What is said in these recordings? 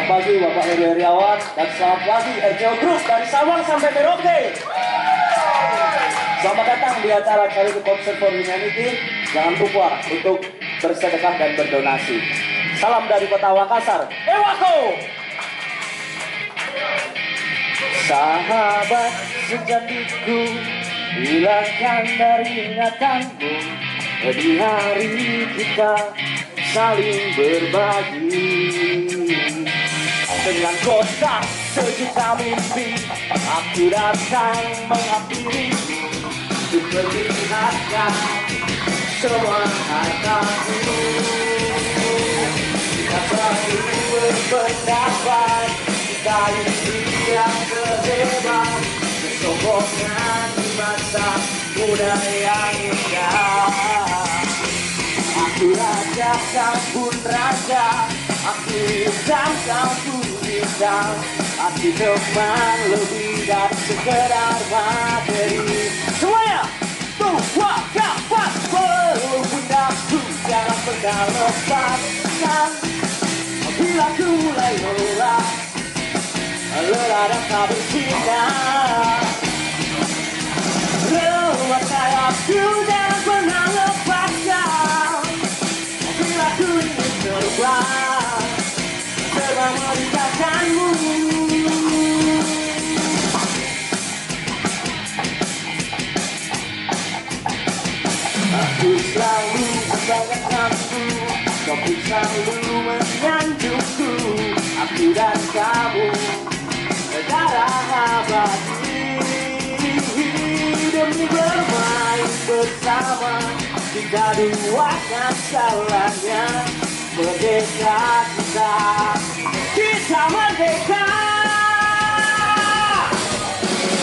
Selamat pagi Bapak Heru Heriawan dan selamat pagi RCO Group dari Sabang sampai Merauke. Selamat datang di acara Charity Concert for Humanity. Jangan lupa untuk bersedekah dan berdonasi. Salam dari Kota Makassar. Ewako. Sahabat sejatiku, hilangkan dari ingatanmu di hari kita saling berbagi. Dengan kotak sejuta mimpi, aku datang menghampiri untuk melihatkan semua hartaku. Kita selalu berpendapat, kita ini yang terhebat, kesombongan di masa muda yang indah. Aku raja, kau pun raja, aku hitam, kau pun hitam. Aku teman lebih dari sekedar materi. Semuanya, tua, kapan, walaupun aku jangan pernah lepaskan. Bila ku mulai lelah, lelah dan tak bersinar. Lelah sayapku jangan pernah lepaskan. Bila ku ingin terbang, terbang meninggalkanmu. Aku selalu membanggakanku, kau pun selalu menyanjungku. Aku dan kamu darah abadi, demi bermain bersama. Kita duakan salahnya, merdeka kita merdeka.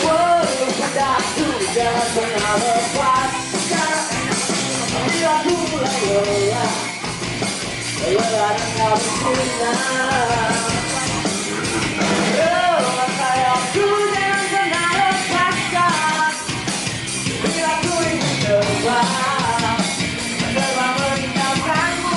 Walaupun aku jangan pernah lepaskan. Bila aku mulai lelah, lelah dan tak bersinar. Lelah sayapku jangan pernah lepaskan. Bila aku ingin terbang, terbang meninggalkanmu.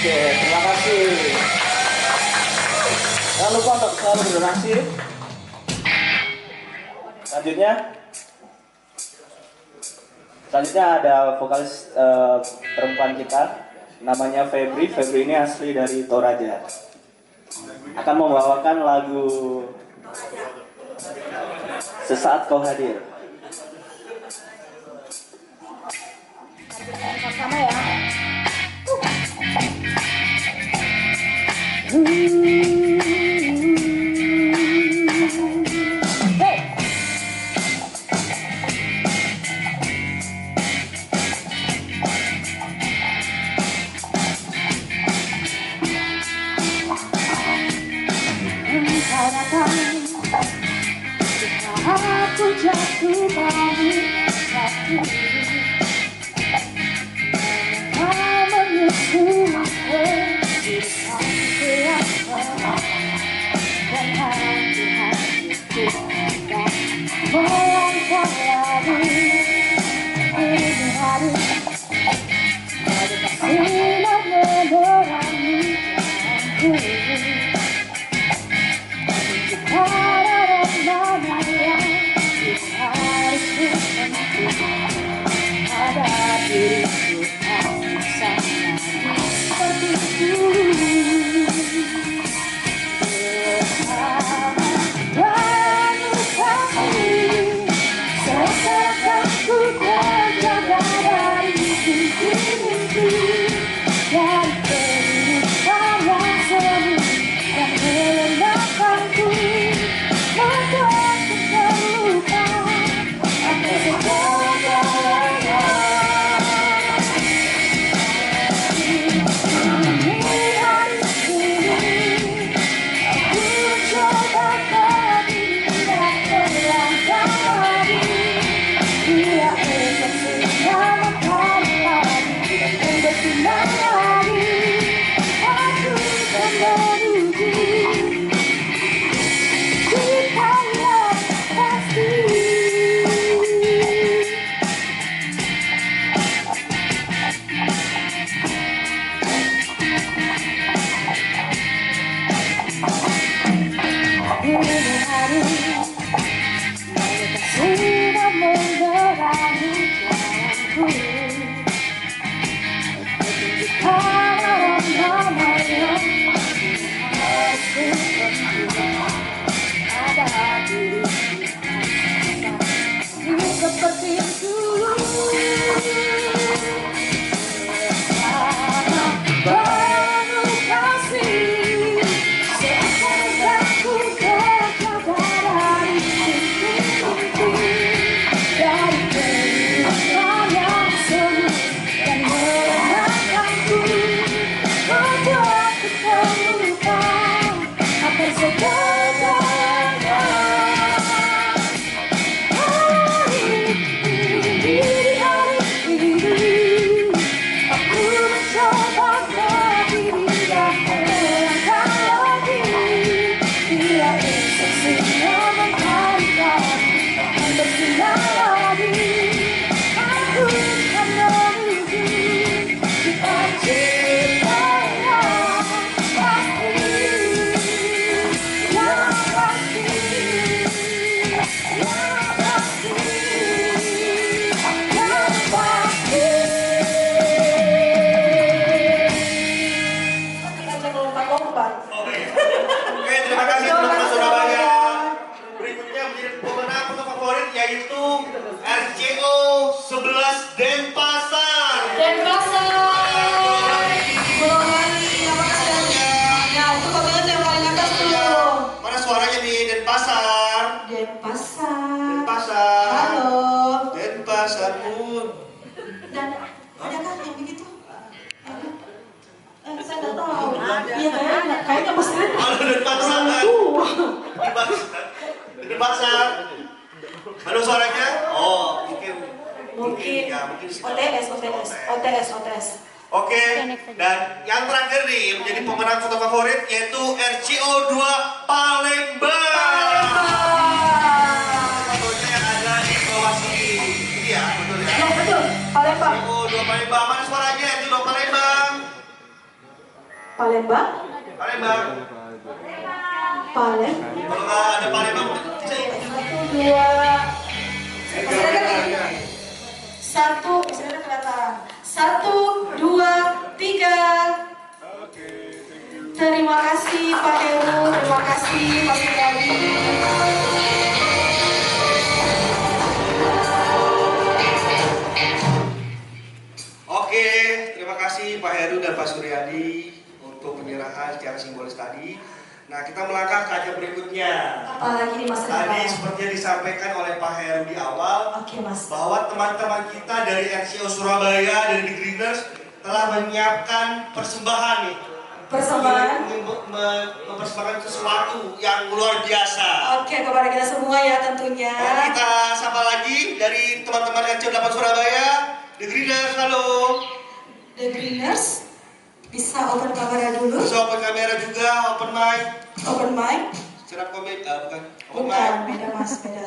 Terima kasih. Jangan lupa untuk selalu berdonasi. Selanjutnya ada vokalis perempuan kita, namanya Febri. Febri ini asli dari Toraja. Akan membawakan lagu Sesaat Kau Hadir. Sama ya. Engkau datang saat aku jatuh bangun satu. Engkau menyusul dan hati-hatiku tak melangkah lagi. Ini hari ada sinar menerangi jalanku. Kita ada mana yang bisa Denpasar. Denpasar. Borongan. Terima kasih. Ya, itu komennya yang paling atas tuh. Mana suaranya nih Denpasar? Denpasar. Denpasar. Halo. Denpasar pun. Dan adakah yang begitu? Saya nggak tahu. Iya kayaknya mesti. Halo Denpasar. Denpasar. Halo suaranya? Oh, Mungkin ya, mungkin OTS. Oke, dan yang terakhir nih menjadi pemenang foto favorit yaitu RCO 2 Palembang. Fotonya yang ada di bawah sini. Iya, betul ya. Ya betul, Palembang. RCO 2 Palembang. Mana suaranya RCO 2 Palembang? Palembang. Palembang. Palembang. Kalau nggak ada Palembang, bisa Satu, misalnya kelihatan. 1, 2, 3. Terima kasih Pak Heru, terima kasih Pak Suryadi. Oke, terima kasih Pak Heru dan Pak Suryadi untuk penyerahan secara simbolis tadi. Nah, kita melangkah ke ajang berikutnya. Apalagi nih Mas Tadi Reza? seperti yang disampaikan oleh Pak Heru di awal, Oke Mas. bahwa teman-teman kita dari RCO Surabaya, dari The Greeners telah menyiapkan persembahan nih. Persembahan. Mempersembahkan sesuatu yang luar biasa. Oke, kepada kita semua ya tentunya. Kita sapa lagi dari teman-teman RCO 8 Surabaya, The Greeners, halo. The Greeners bisa open kamera dulu. Bisa open kamera juga, open mic. Open mic. Cerap komik, bukan. Open Bukan, mic. beda Mas, beda.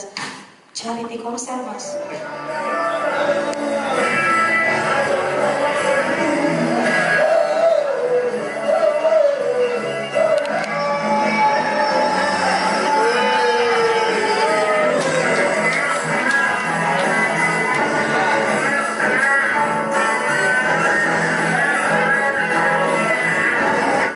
Charity konser Mas.